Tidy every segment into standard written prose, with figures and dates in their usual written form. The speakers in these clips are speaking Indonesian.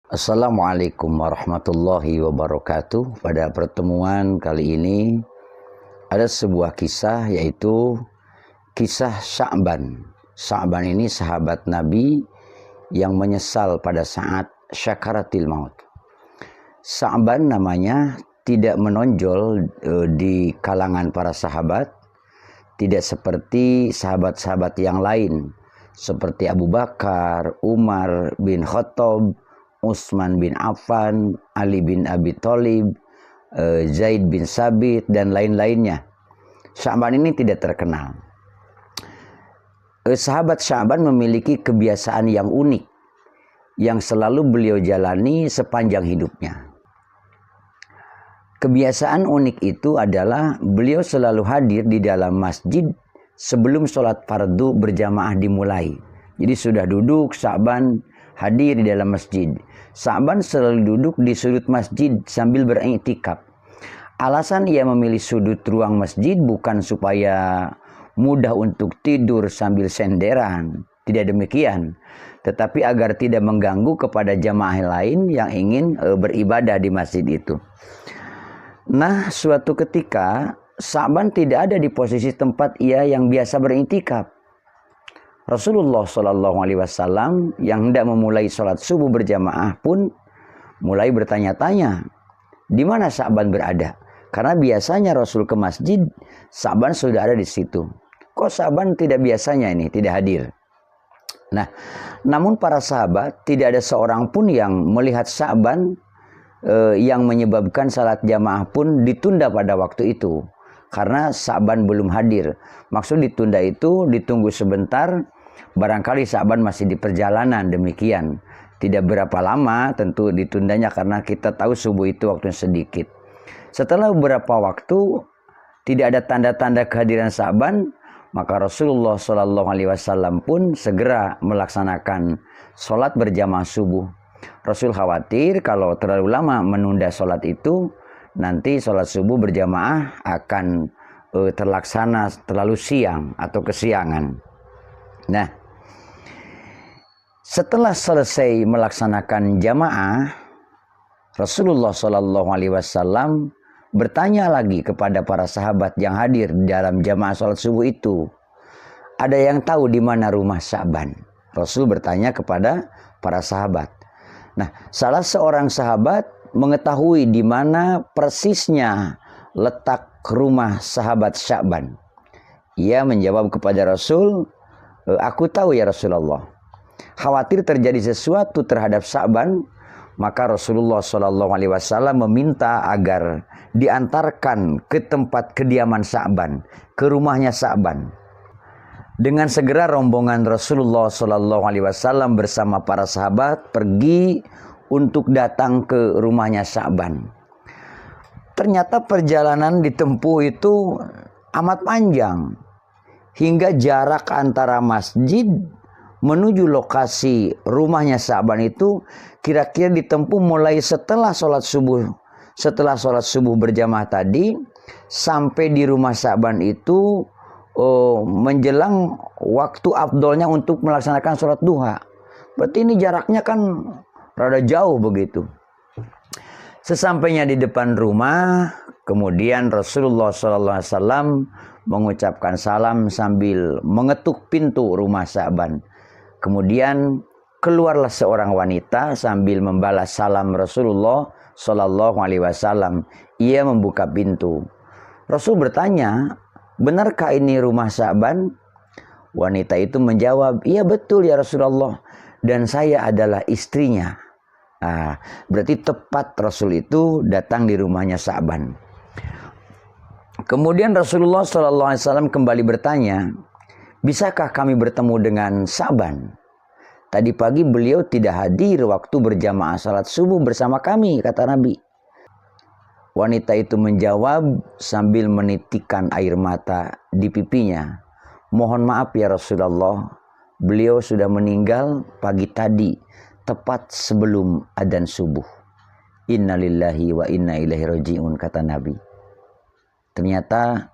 Assalamualaikum warahmatullahi wabarakatuh. Pada pertemuan kali ini ada sebuah kisah, yaitu kisah Sya'ban. Sya'ban ini sahabat Nabi yang menyesal pada saat syakaratil maut. Sya'ban namanya tidak menonjol di kalangan para sahabat, tidak seperti sahabat-sahabat yang lain seperti Abu Bakar, Umar bin Khattab, Utsman bin Affan, Ali bin Abi Thalib, Zaid bin Sabit, dan lain-lainnya. Sya'ban ini tidak terkenal. Sahabat Sya'ban memiliki kebiasaan yang unik yang selalu beliau jalani sepanjang hidupnya. Kebiasaan unik itu adalah beliau selalu hadir di dalam masjid sebelum sholat fardu berjamaah dimulai. Jadi sudah duduk, Sya'ban hadir di dalam masjid. Sya'ban selalu duduk di sudut masjid sambil beriktikaf. Alasan ia memilih sudut ruang masjid bukan supaya mudah untuk tidur sambil senderan, tidak demikian, tetapi agar tidak mengganggu kepada jamaah lain yang ingin beribadah di masjid itu. Nah, suatu ketika Sya'ban tidak ada di posisi tempat ia yang biasa beriktikaf. Rasulullah SAW yang hendak memulai sholat subuh berjamaah pun mulai bertanya-tanya, di mana Sya'ban berada? Karena biasanya Rasul ke masjid, Sya'ban sudah ada di situ. Kok Sya'ban tidak biasanya ini, tidak hadir? Nah, namun para sahabat tidak ada seorang pun yang melihat Sya'ban yang menyebabkan salat jamaah pun ditunda pada waktu itu. Karena Sya'ban belum hadir. Maksud ditunda itu ditunggu sebentar, barangkali Sya'ban masih di perjalanan, demikian. Tidak berapa lama tentu ditundanya karena kita tahu subuh itu waktunya sedikit. Setelah beberapa waktu tidak ada tanda-tanda kehadiran Sya'ban, maka Rasulullah SAW pun segera melaksanakan sholat berjamaah subuh. Rasul khawatir kalau terlalu lama menunda sholat itu, nanti sholat subuh berjamaah akan terlaksana terlalu siang atau kesiangan. Nah, setelah selesai melaksanakan jamaah, Rasulullah SAW bertanya lagi kepada para sahabat yang hadir dalam jamaah sholat subuh itu, ada yang tahu di mana rumah Sya'ban? Rasul bertanya kepada para sahabat. Nah, salah seorang sahabat mengetahui di mana persisnya letak rumah sahabat Sya'ban. Ia menjawab kepada Rasul, aku tahu ya Rasulullah. Khawatir terjadi sesuatu terhadap Sya'ban, maka Rasulullah SAW meminta agar diantarkan ke tempat kediaman Sya'ban, ke rumahnya Sya'ban. Dengan segera rombongan Rasulullah SAW bersama para sahabat pergi untuk datang ke rumahnya Sya'ban. Ternyata perjalanan ditempuh itu amat panjang, hingga jarak antara masjid menuju lokasi rumahnya Sya'ban itu kira-kira ditempuh mulai setelah sholat subuh berjamaah tadi sampai di rumah Sya'ban itu menjelang waktu afdolnya untuk melaksanakan sholat duha. Berarti ini jaraknya kan rada jauh begitu. Sesampainya di depan rumah, kemudian Rasulullah SAW mengucapkan salam sambil mengetuk pintu rumah Sya'ban. Kemudian keluarlah seorang wanita sambil membalas salam Rasulullah SAW. Ia membuka pintu. Rasul bertanya, benarkah ini rumah Sya'ban? Wanita itu menjawab, iya betul ya Rasulullah, dan saya adalah istrinya. Berarti tepat Rasul itu datang di rumahnya Sya'ban. Kemudian Rasulullah SAW kembali bertanya, bisakah kami bertemu dengan Sya'ban? Tadi pagi beliau tidak hadir waktu berjamaah salat subuh bersama kami, kata Nabi. Wanita itu menjawab sambil menitikkan air mata di pipinya, mohon maaf ya Rasulullah, beliau sudah meninggal pagi tadi, tepat sebelum adzan subuh. Innalillahi wa inna ilaihi raji'un, kata Nabi. Ternyata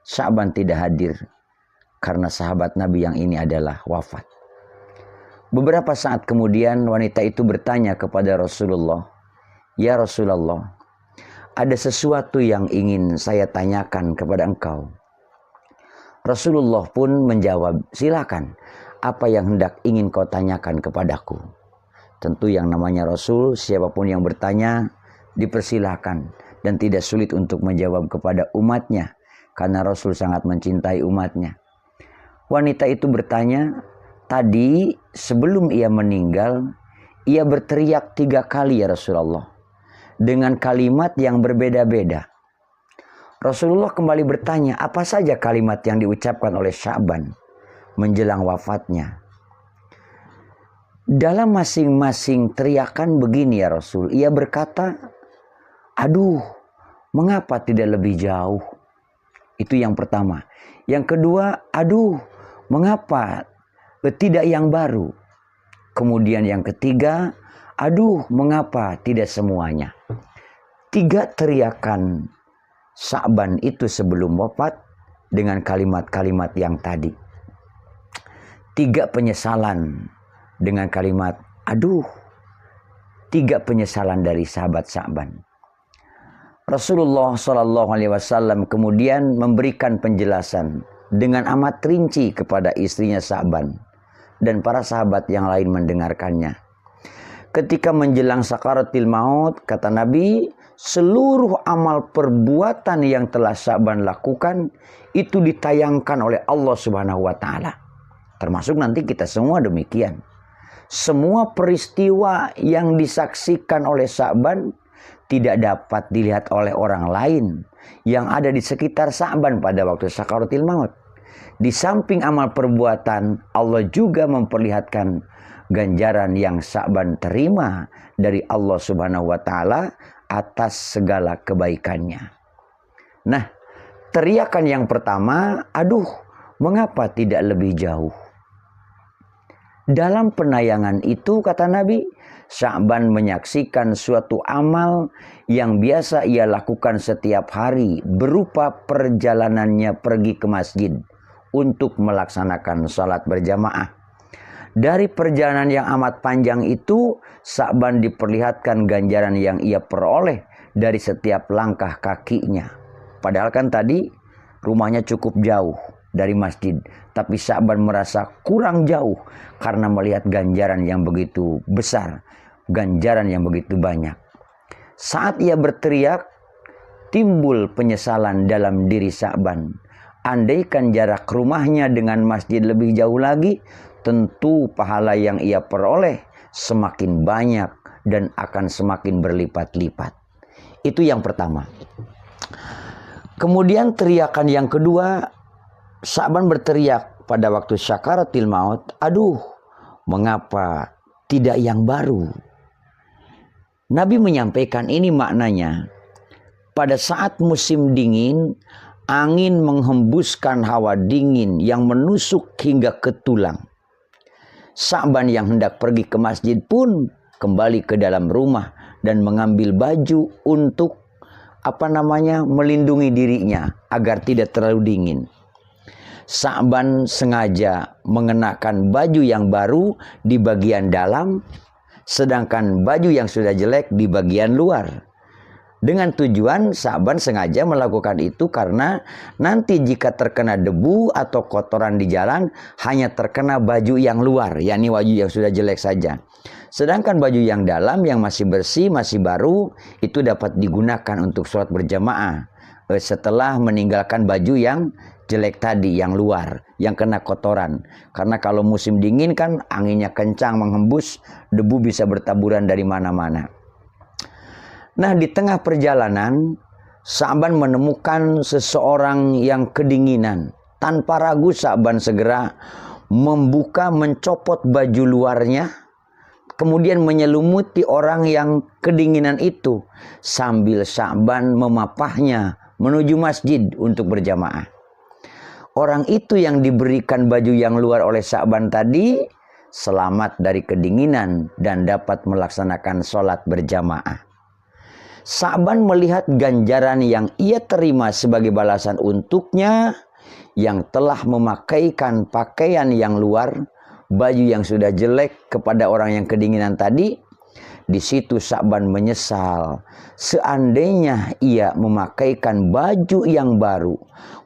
Sya'ban tidak hadir karena sahabat Nabi yang ini adalah wafat. Beberapa saat kemudian wanita itu bertanya kepada Rasulullah, "Ya Rasulullah, ada sesuatu yang ingin saya tanyakan kepada engkau." Rasulullah pun menjawab, "Silakan, apa yang hendak ingin kau tanyakan kepadaku?" Tentu yang namanya Rasul, siapapun yang bertanya dipersilahkan dan tidak sulit untuk menjawab kepada umatnya, karena Rasul sangat mencintai umatnya. Wanita itu bertanya, "Tadi sebelum ia meninggal, ia berteriak 3 kali ya Rasulullah, dengan kalimat yang berbeda-beda." Rasulullah kembali bertanya, apa saja kalimat yang diucapkan oleh Sya'ban menjelang wafatnya? Dalam masing-masing teriakan begini ya Rasul, ia berkata, "Aduh, mengapa tidak lebih jauh?" Itu yang pertama. Yang kedua, "Aduh, mengapa tidak yang baru?" Kemudian yang ketiga, "Aduh, mengapa tidak semuanya?" 3 teriakan Sya'ban itu sebelum wafat dengan kalimat-kalimat yang tadi. 3 penyesalan dengan kalimat aduh. 3 penyesalan dari sahabat Sya'ban. Rasulullah SAW kemudian memberikan penjelasan dengan amat rinci kepada istrinya Sya'ban dan para sahabat yang lain mendengarkannya. Ketika menjelang sakaratil maut, kata Nabi, seluruh amal perbuatan yang telah Sya'ban lakukan itu ditayangkan oleh Allah Subhanahu wa taala. Termasuk nanti kita semua demikian. Semua peristiwa yang disaksikan oleh Sya'ban tidak dapat dilihat oleh orang lain yang ada di sekitar Sya'ban pada waktu sakaratil maut. Di samping amal perbuatan, Allah juga memperlihatkan ganjaran yang Sya'ban terima dari Allah Subhanahu wa taala atas segala kebaikannya. Nah, teriakan yang pertama, aduh, mengapa tidak lebih jauh? Dalam penayangan itu, kata Nabi, Sya'ban menyaksikan suatu amal yang biasa ia lakukan setiap hari berupa perjalanannya pergi ke masjid untuk melaksanakan sholat berjamaah. Dari perjalanan yang amat panjang itu, Sya'ban diperlihatkan ganjaran yang ia peroleh dari setiap langkah kakinya. Padahal kan tadi rumahnya cukup jauh dari masjid, tapi Sya'ban merasa kurang jauh karena melihat ganjaran yang begitu besar, ganjaran yang begitu banyak. Saat ia berteriak, timbul penyesalan dalam diri Sya'ban. Andaikan jarak rumahnya dengan masjid lebih jauh lagi, tentu pahala yang ia peroleh semakin banyak dan akan semakin berlipat-lipat. Itu yang pertama. Kemudian teriakan yang kedua, Sya'ban berteriak pada waktu sakaratil maut, aduh, mengapa tidak yang baru? Nabi menyampaikan ini maknanya, pada saat musim dingin, angin menghembuskan hawa dingin yang menusuk hingga ke tulang. Sya'ban yang hendak pergi ke masjid pun kembali ke dalam rumah dan mengambil baju untuk melindungi dirinya agar tidak terlalu dingin. Sya'ban sengaja mengenakan baju yang baru di bagian dalam, sedangkan baju yang sudah jelek di bagian luar. Dengan tujuan Sya'ban sengaja melakukan itu karena nanti jika terkena debu atau kotoran di jalan hanya terkena baju yang luar, yakni baju yang sudah jelek saja. Sedangkan baju yang dalam yang masih bersih, masih baru, itu dapat digunakan untuk sholat berjamaah setelah meninggalkan baju yang jelek tadi, yang luar, yang kena kotoran. Karena kalau musim dingin kan anginnya kencang menghembus, debu bisa bertaburan dari mana-mana. Nah, di tengah perjalanan, Sya'ban menemukan seseorang yang kedinginan. Tanpa ragu Sya'ban segera mencopot baju luarnya, kemudian menyelumuti orang yang kedinginan itu, sambil Sya'ban memapahnya menuju masjid untuk berjamaah. Orang itu yang diberikan baju yang luar oleh Sya'ban tadi selamat dari kedinginan dan dapat melaksanakan sholat berjamaah. Sya'ban melihat ganjaran yang ia terima sebagai balasan untuknya yang telah memakaikan pakaian yang luar, baju yang sudah jelek kepada orang yang kedinginan tadi. Di situ Sa'ban menyesal. Seandainya ia memakaikan baju yang baru,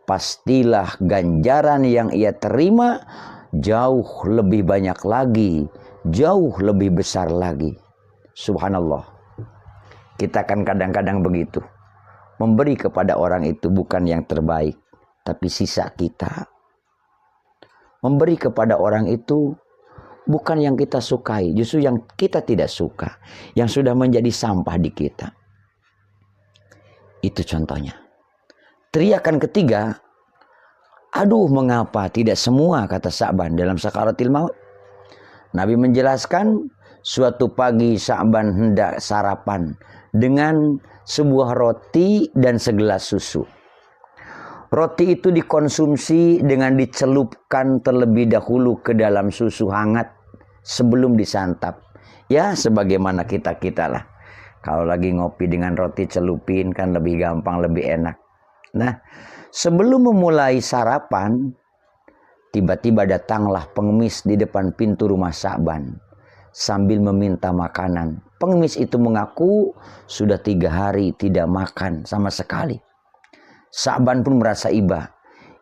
pastilah ganjaran yang ia terima jauh lebih banyak lagi, jauh lebih besar lagi. Subhanallah. Kita kan kadang-kadang begitu. Memberi kepada orang itu bukan yang terbaik, tapi sisa kita. Memberi kepada orang itu bukan yang kita sukai, justru yang kita tidak suka, yang sudah menjadi sampah di kita. Itu contohnya. Teriakan ketiga, aduh mengapa tidak semua, kata Sa'ban dalam sakaratil maut. Nabi menjelaskan, suatu pagi Sa'ban hendak sarapan dengan sebuah roti dan segelas susu. Roti itu dikonsumsi dengan dicelupkan terlebih dahulu ke dalam susu hangat sebelum disantap. Ya sebagaimana kita-kita lah. Kalau lagi ngopi dengan roti celupin kan lebih gampang, lebih enak. Nah, sebelum memulai sarapan, tiba-tiba datanglah pengemis di depan pintu rumah Sa'ban sambil meminta makanan. Pengemis itu mengaku sudah 3 hari tidak makan sama sekali. Sa'ban pun merasa iba.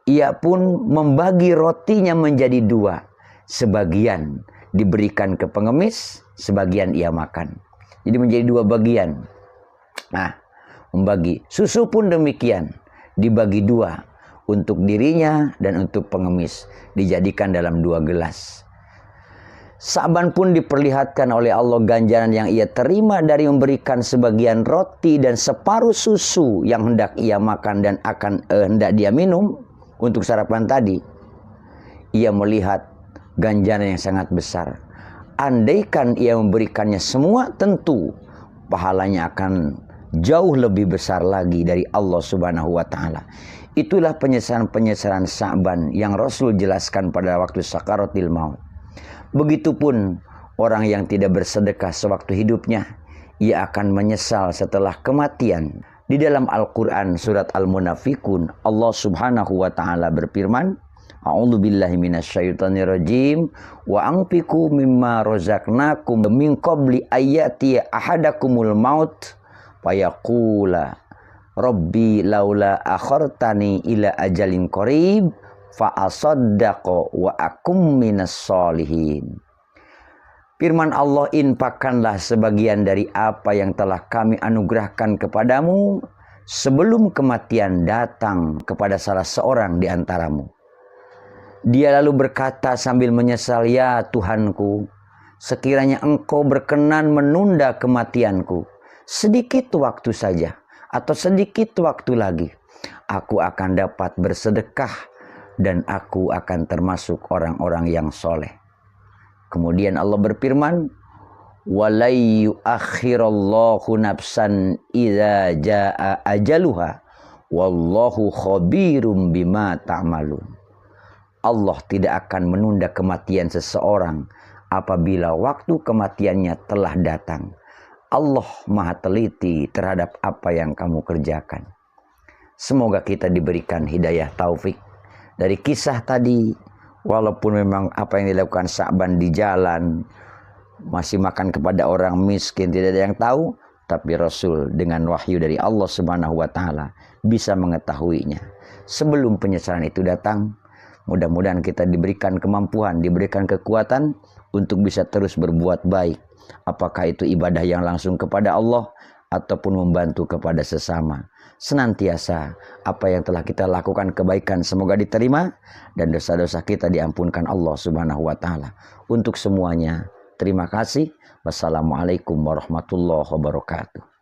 Ia pun membagi rotinya menjadi 2. Sebagian diberikan ke pengemis, sebagian ia makan. Jadi menjadi 2 bagian. Nah, membagi. Susu pun demikian. Dibagi 2. Untuk dirinya dan untuk pengemis. Dijadikan dalam 2 gelas. Sa'ban pun diperlihatkan oleh Allah ganjaran yang ia terima dari memberikan sebagian roti dan separuh susu yang hendak ia makan dan hendak dia minum untuk sarapan tadi. Ia melihat ganjaran yang sangat besar. Andaikan ia memberikannya semua, tentu pahalanya akan jauh lebih besar lagi dari Allah Subhanahu wa taala. Itulah penyesalan-penyesalan Sa'ban yang Rasul jelaskan pada waktu sakaratil maut. Begitupun orang yang tidak bersedekah sewaktu hidupnya, ia akan menyesal setelah kematian. Di dalam Al-Quran surat Al-Munafikun, Allah Subhanahu wa ta'ala berfirman, A'udzubillahi minasyaitonirrajim, wa anfiqu mimma razaqnakum min qabli ayati ahadakumul maut fayaqula rabbi laula akhartani ila ajalin qarib fa asaddaqo wa akum minas solihin. Firman Allah, infakkanlah sebagian dari apa yang telah kami anugerahkan kepadamu sebelum kematian datang kepada salah seorang di antaramu. Dia lalu berkata sambil menyesal, ya Tuhanku, sekiranya engkau berkenan menunda kematianku sedikit waktu saja atau sedikit waktu lagi, aku akan dapat bersedekah dan aku akan termasuk orang-orang yang soleh. Kemudian Allah berfirman, walai yuakhirallahu nafsan idza jaa ajaluha wallahu khabirum bima ta'malun. Allah tidak akan menunda kematian seseorang apabila waktu kematiannya telah datang. Allah Maha teliti terhadap apa yang kamu kerjakan. Semoga kita diberikan hidayah taufik dari kisah tadi. Walaupun memang apa yang dilakukan Sa'ban di jalan, masih makan kepada orang miskin, tidak ada yang tahu, tapi Rasul dengan wahyu dari Allah Subhanahu wa taala bisa mengetahuinya. Sebelum penyesalan itu datang, mudah-mudahan kita diberikan kemampuan, diberikan kekuatan untuk bisa terus berbuat baik. Apakah itu ibadah yang langsung kepada Allah ataupun membantu kepada sesama. Senantiasa apa yang telah kita lakukan kebaikan semoga diterima dan dosa-dosa kita diampunkan Allah Subhanahu wa taala. Untuk semuanya, terima kasih. Wassalamualaikum warahmatullahi wabarakatuh.